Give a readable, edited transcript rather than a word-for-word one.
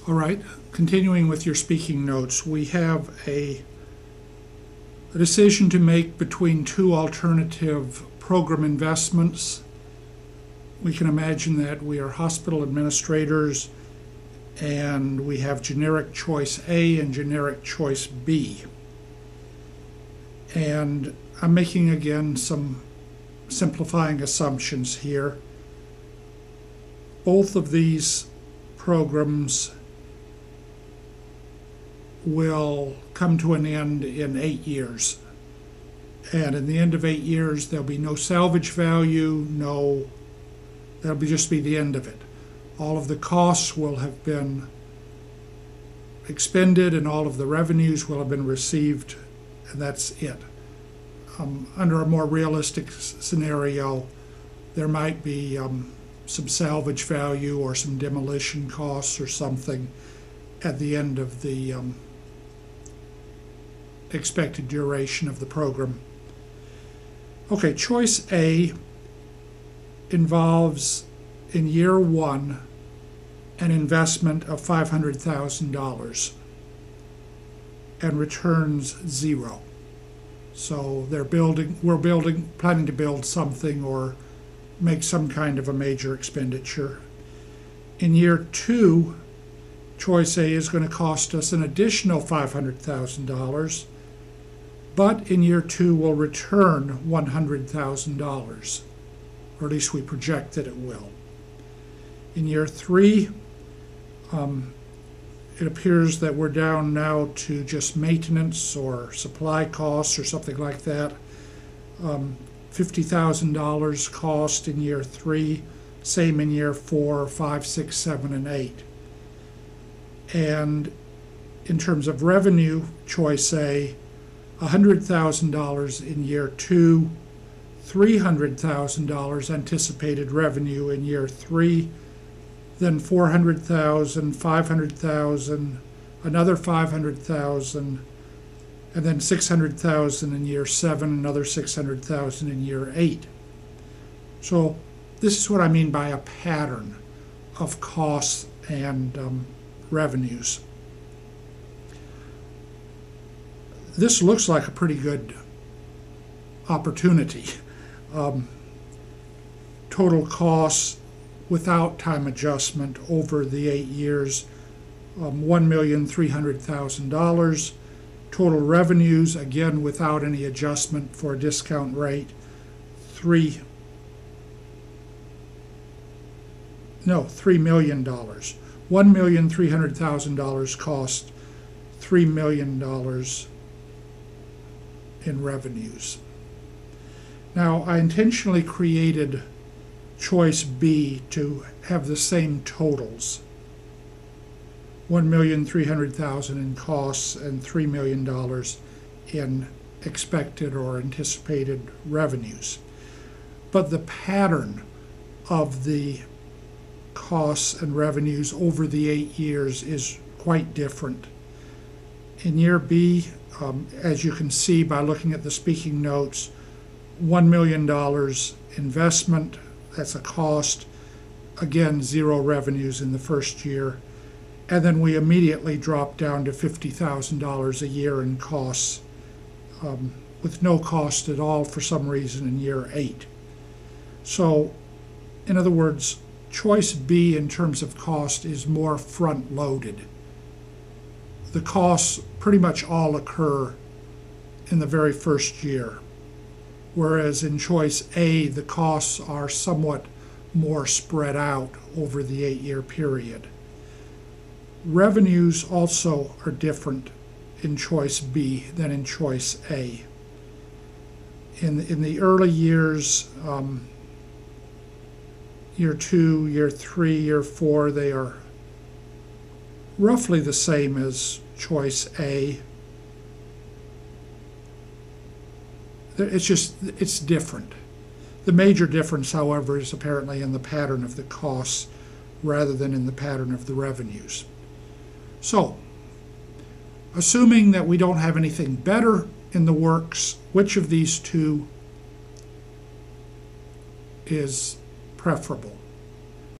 All right, continuing with your speaking notes, we have a decision to make between two alternative program investments. We can imagine that we are hospital administrators and we have generic choice A and generic choice B. And I'm making again some simplifying assumptions here. Both of these programs will come to an end in 8 years. And in the end of 8 years, there'll be no salvage value, that'll just be the end of it. All of the costs will have been expended and all of the revenues will have been received, and that's it. Under a more realistic scenario, there might be some salvage value or some demolition costs or something at the end of the expected duration of the program. Okay, choice A involves in year one an investment of $500,000 and returns zero. So we're planning to build something or make some kind of a major expenditure. In year two, choice A is going to cost us an additional $500,000, but in year two will return $100,000, or at least we project that it will. In year three, it appears that we're down now to just maintenance or supply costs or something like that. $50,000 cost in year three, same in year 4, 5, 6, 7, and 8. And in terms of revenue, choice A, $100,000 in year 2, $300,000 anticipated revenue in year 3, then $400,000, $500,000, another $500,000, and then $600,000 in year 7, another $600,000 in year 8. So this is what I mean by a pattern of costs and revenues. This looks like a pretty good opportunity. Total costs without time adjustment over the 8 years, $1,300,000. Total revenues, again without any adjustment for a discount rate, $3 million. $1,300,000 cost, $3 million in revenues. Now, I intentionally created choice B to have the same totals, $1,300,000 in costs and $3 million in expected or anticipated revenues. But the pattern of the costs and revenues over the 8 years is quite different. In year B, as you can see by looking at the speaking notes, $1 million investment, that's a cost, again zero revenues in the first year, and then we immediately drop down to $50,000 a year in costs, with no cost at all for some reason in year 8. So in other words, choice B in terms of cost is more front-loaded. The costs pretty much all occur in the very first year, whereas in choice A, the costs are somewhat more spread out over the 8-year period. Revenues also are different in choice B than in choice A. In the early years, year 2, year 3, year 4, they are roughly the same as choice A. It's different. The major difference, however, is apparently in the pattern of the costs rather than in the pattern of the revenues. So, assuming that we don't have anything better in the works, which of these two is preferable?